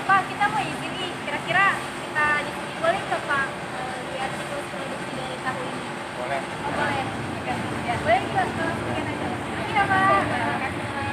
Pak, kita mau izin nih, kira-kira kita di sini boleh nggak Pak lihat siklus produksi dari tahu ini? Boleh. Oh boleh. Oke, ya. Boleh kita masukin aja. Iya Pak. Terima kasih Pak.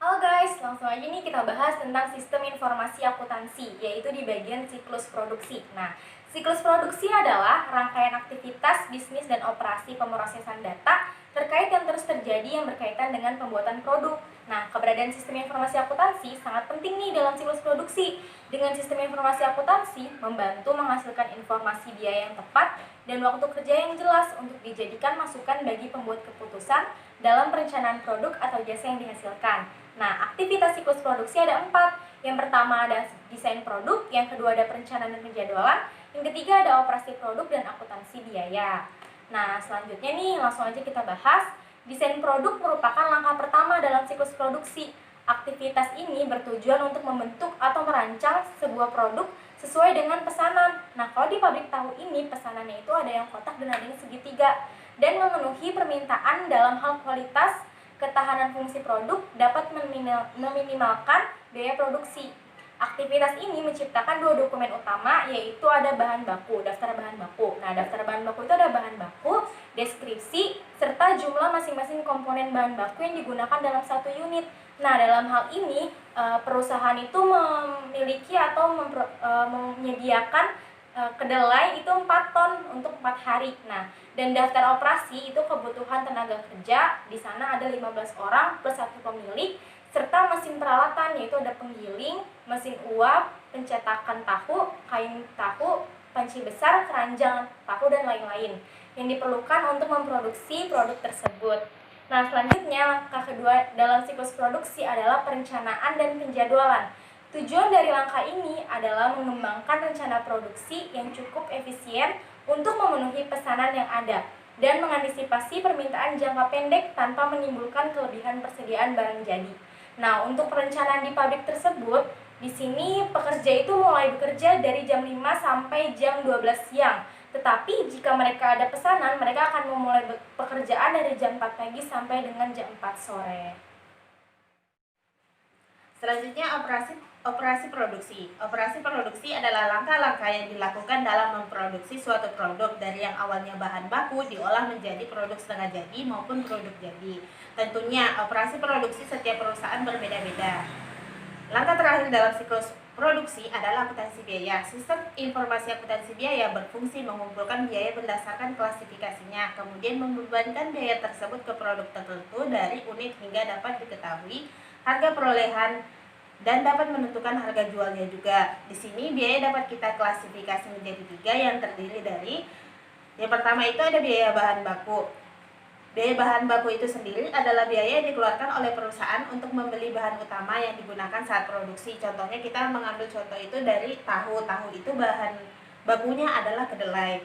Halo guys, langsung aja nih kita bahas tentang sistem informasi akuntansi, yaitu di bagian siklus produksi. Nah, siklus produksi adalah rangkaian aktivitas bisnis dan operasi pemrosesan data terkait yang terus terjadi yang berkaitan dengan pembuatan produk. Nah, keberadaan sistem informasi akuntansi sangat penting nih dalam siklus produksi. Dengan sistem informasi akuntansi, membantu menghasilkan informasi biaya yang tepat dan waktu kerja yang jelas untuk dijadikan masukan bagi pembuat keputusan dalam perencanaan produk atau jasa yang dihasilkan. Nah, aktivitas siklus produksi ada 4. Yang pertama ada desain produk, yang kedua ada perencanaan dan penjadwalan, yang ketiga ada operasi produk dan akuntansi biaya. Nah, selanjutnya nih langsung aja kita bahas. Desain produk merupakan langkah pertama dalam siklus produksi. Aktivitas ini bertujuan untuk membentuk atau merancang sebuah produk sesuai dengan pesanan. Nah, kalau di pabrik tahu ini pesanannya itu ada yang kotak dan ada yang segitiga, dan memenuhi permintaan dalam hal kualitas, ketahanan fungsi produk, dapat meminimalkan biaya produksi. Aktivitas ini menciptakan 2 dokumen utama, yaitu ada bahan baku, daftar bahan baku. Nah, daftar bahan baku itu ada bahan baku, deskripsi, serta jumlah masing-masing komponen bahan baku yang digunakan dalam satu unit. Nah, dalam hal ini, perusahaan itu memiliki atau menyediakan kedelai itu 4 ton untuk 4 hari. Nah, dan daftar operasi itu kebutuhan tenaga kerja, di sana ada 15 orang plus 1 pemilik, serta mesin peralatan yaitu ada penggiling, mesin uap, pencetakan tahu, kain tahu, panci besar, keranjang tahu, dan lain-lain yang diperlukan untuk memproduksi produk tersebut. Nah, selanjutnya langkah kedua dalam siklus produksi adalah perencanaan dan penjadwalan. Tujuan dari langkah ini adalah mengembangkan rencana produksi yang cukup efisien untuk memenuhi pesanan yang ada dan mengantisipasi permintaan jangka pendek tanpa menimbulkan kelebihan persediaan barang jadi. Nah, untuk perencanaan di pabrik tersebut, di sini pekerja itu mulai bekerja dari jam 5 sampai jam 12 siang. Tetapi jika mereka ada pesanan, mereka akan memulai pekerjaan dari jam 4 pagi sampai dengan jam 4 sore. Selanjutnya operasi produksi. Operasi produksi adalah langkah-langkah yang dilakukan dalam memproduksi suatu produk dari yang awalnya bahan baku diolah menjadi produk setengah jadi maupun produk jadi. Tentunya operasi produksi setiap perusahaan berbeda-beda. Langkah terakhir dalam siklus produksi adalah akuntansi biaya. Sistem informasi akuntansi biaya berfungsi mengumpulkan biaya berdasarkan klasifikasinya, kemudian membebankan biaya tersebut ke produk tertentu dari unit hingga dapat diketahui harga perolehan dan dapat menentukan harga jualnya juga. Di sini biaya dapat kita klasifikasi menjadi 3 yang terdiri dari yang pertama itu ada biaya bahan baku. Biaya bahan baku itu sendiri adalah biaya yang dikeluarkan oleh perusahaan untuk membeli bahan utama yang digunakan saat produksi. Contohnya kita mengambil contoh itu dari tahu. Tahu itu bahan bakunya adalah kedelai.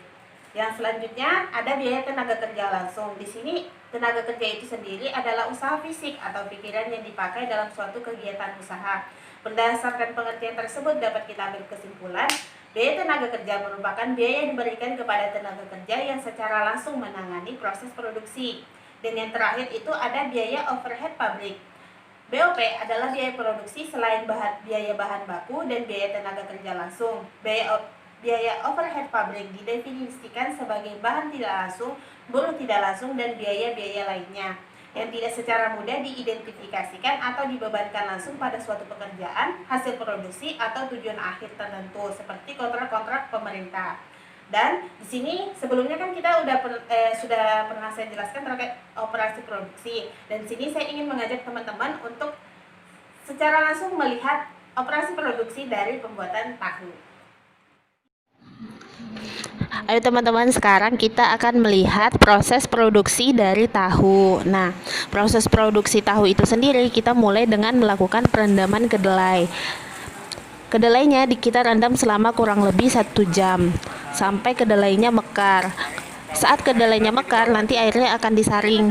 Yang selanjutnya ada biaya tenaga kerja langsung. Di sini tenaga kerja itu sendiri adalah usaha fisik atau pikiran yang dipakai dalam suatu kegiatan usaha. Berdasarkan pengertian tersebut dapat kita ambil kesimpulan, biaya tenaga kerja merupakan biaya yang diberikan kepada tenaga kerja yang secara langsung menangani proses produksi. Dan yang terakhir itu ada biaya overhead pabrik. BOP adalah biaya produksi selain biaya bahan baku dan biaya tenaga kerja langsung. Biaya overhead pabrik didefinisikan sebagai bahan tidak langsung, buruh tidak langsung, dan biaya-biaya lainnya yang tidak secara mudah diidentifikasikan atau dibebankan langsung pada suatu pekerjaan, hasil produksi, atau tujuan akhir tertentu seperti kontrak-kontrak pemerintah. Dan di sini sebelumnya kan kita sudah pernah saya jelaskan terkait operasi produksi, dan di sini saya ingin mengajak teman-teman untuk secara langsung melihat operasi produksi dari pembuatan tahu. Ayo teman-teman, sekarang kita akan melihat proses produksi dari tahu. Nah, proses produksi tahu itu sendiri kita mulai dengan melakukan perendaman kedelai. Kedelainya kita rendam selama kurang lebih 1 jam sampai kedelainya mekar. Saat kedelainya mekar, nanti airnya akan disaring.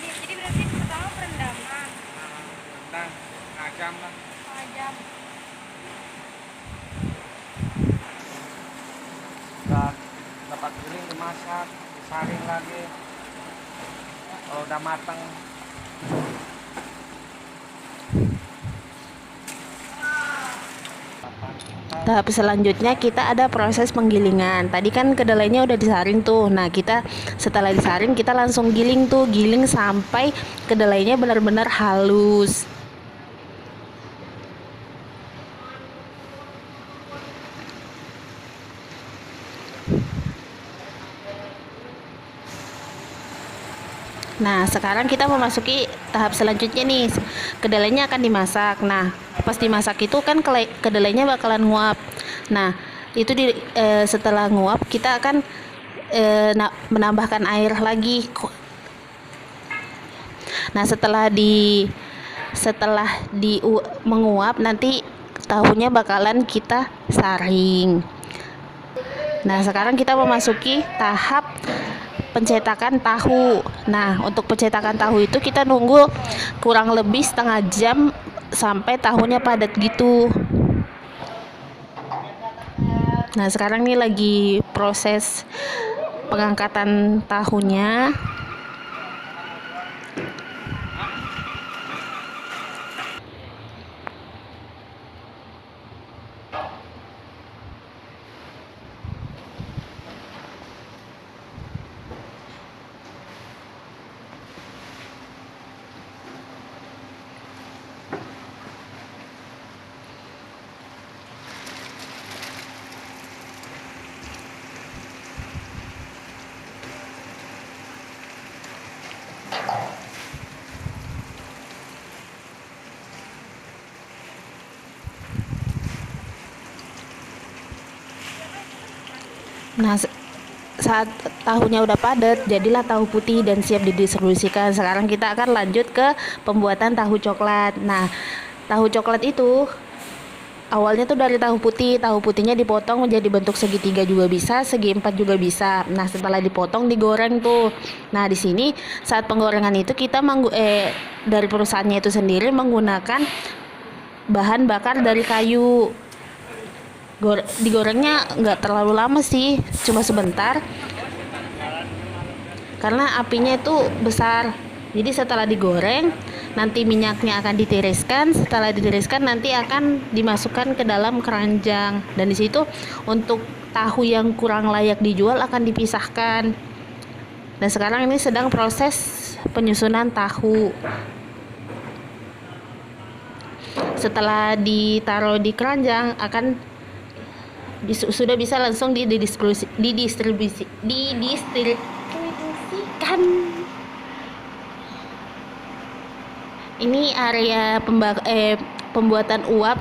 Jadi berarti pertama jam lah. Setengah jam. Udah dapat giling dimasak, disaring lagi. Kalau udah matang. Tahap selanjutnya kita ada proses penggilingan. Tadi kan kedelainya udah disaring tuh. Nah, kita setelah disaring kita langsung giling tuh, giling sampai kedelainya benar-benar halus. Nah, sekarang kita memasuki tahap selanjutnya nih. Kedelainya akan dimasak. Nah, pas dimasak itu kan kedelainya bakalan nguap. Nah, itu setelah nguap kita akan menambahkan air lagi. Nah, setelah menguap nanti tahunya bakalan kita saring. Nah, sekarang kita memasuki tahap pencetakan tahu. Nah, untuk pencetakan tahu itu kita nunggu kurang lebih setengah jam sampai tahunya padat gitu. Nah, sekarang ini lagi proses pengangkatan tahunya. Nah, saat tahunya udah padat, jadilah tahu putih dan siap didistribusikan. Sekarang kita akan lanjut ke pembuatan tahu coklat. Nah, tahu coklat itu awalnya tuh dari tahu putih. Tahu putihnya dipotong menjadi bentuk segitiga juga bisa, segi empat juga bisa. Nah, setelah dipotong digoreng tuh. Nah, di sini saat penggorengan itu kita dari perusahaannya itu sendiri menggunakan bahan bakar dari kayu. Digorengnya nggak terlalu lama sih, cuma sebentar karena apinya itu besar. Jadi setelah digoreng nanti minyaknya akan ditiriskan. Setelah ditiriskan nanti akan dimasukkan ke dalam keranjang, dan di situ untuk tahu yang kurang layak dijual akan dipisahkan. Dan sekarang ini sedang proses penyusunan tahu. Setelah ditaruh di keranjang akan sudah bisa langsung didistribusikan. Ini area pembuatan uap.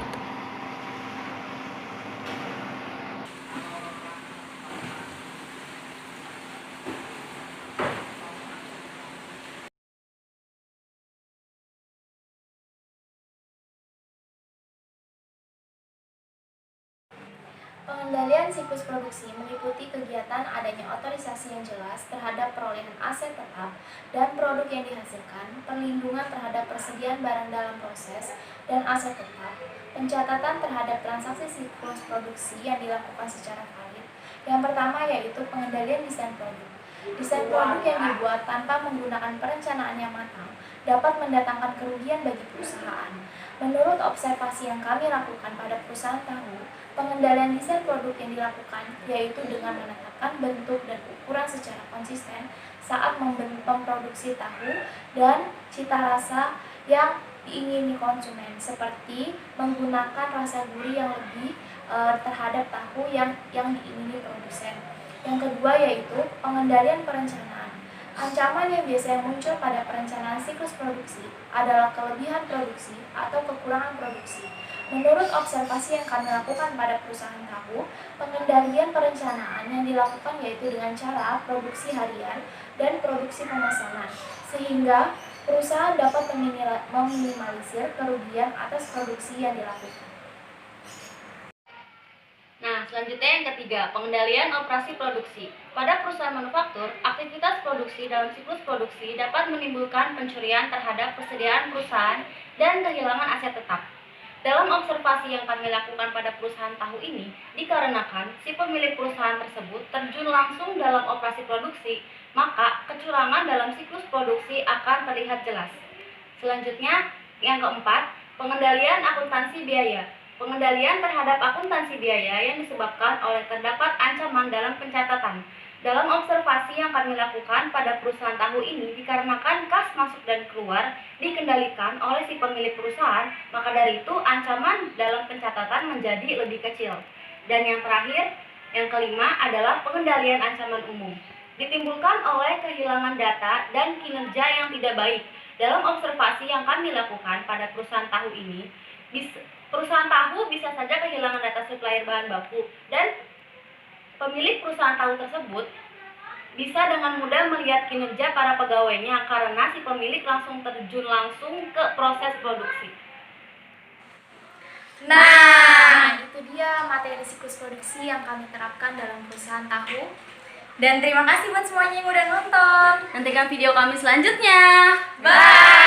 Pengendalian siklus produksi meliputi kegiatan adanya otorisasi yang jelas terhadap perolehan aset tetap dan produk yang dihasilkan, perlindungan terhadap persediaan barang dalam proses dan aset tetap, pencatatan terhadap transaksi siklus produksi yang dilakukan secara valid. Yang pertama yaitu pengendalian desain produk. Desain produk yang dibuat tanpa menggunakan perencanaan yang matang dapat mendatangkan kerugian bagi perusahaan. Menurut observasi yang kami lakukan pada perusahaan tahu, pengendalian desain produk yang dilakukan yaitu dengan menetapkan bentuk dan ukuran secara konsisten saat memproduksi tahu dan cita rasa yang diingini konsumen, seperti menggunakan rasa gurih yang lebih terhadap tahu yang diingini produsen. Yang kedua yaitu pengendalian perencanaan. Ancaman yang biasanya muncul pada perencanaan siklus produksi adalah kelebihan produksi atau kekurangan produksi. Menurut observasi yang kami lakukan pada perusahaan tahu, pengendalian perencanaan yang dilakukan yaitu dengan cara produksi harian dan produksi pemesanan, sehingga perusahaan dapat meminimalisir kerugian atas produksi yang dilakukan. Nah, selanjutnya yang ketiga, pengendalian operasi produksi. Pada perusahaan manufaktur, aktivitas produksi dalam siklus produksi dapat menimbulkan pencurian terhadap persediaan perusahaan dan kehilangan aset tetap. Dalam observasi yang kami lakukan pada perusahaan tahu ini, dikarenakan si pemilik perusahaan tersebut terjun langsung dalam operasi produksi, maka kecurangan dalam siklus produksi akan terlihat jelas. Selanjutnya, yang keempat, pengendalian akuntansi biaya. Pengendalian terhadap akuntansi biaya yang disebabkan oleh terdapat ancaman dalam pencatatan. Dalam observasi yang kami lakukan pada perusahaan tahu ini, dikarenakan kas masuk dan keluar dikendalikan oleh si pemilik perusahaan, maka dari itu ancaman dalam pencatatan menjadi lebih kecil. Dan yang terakhir, yang kelima adalah pengendalian ancaman umum. Ditimbulkan oleh kehilangan data dan kinerja yang tidak baik. Dalam observasi yang kami lakukan pada perusahaan tahu ini, perusahaan tahu bisa saja kehilangan data supplier bahan baku dan pemilik perusahaan tahu tersebut bisa dengan mudah melihat kinerja para pegawainya karena si pemilik langsung terjun langsung ke proses produksi. Nah, itu dia materi siklus produksi yang kami terapkan dalam perusahaan tahu. Dan terima kasih buat semuanya yang udah nonton. Nantikan video kami selanjutnya. Bye!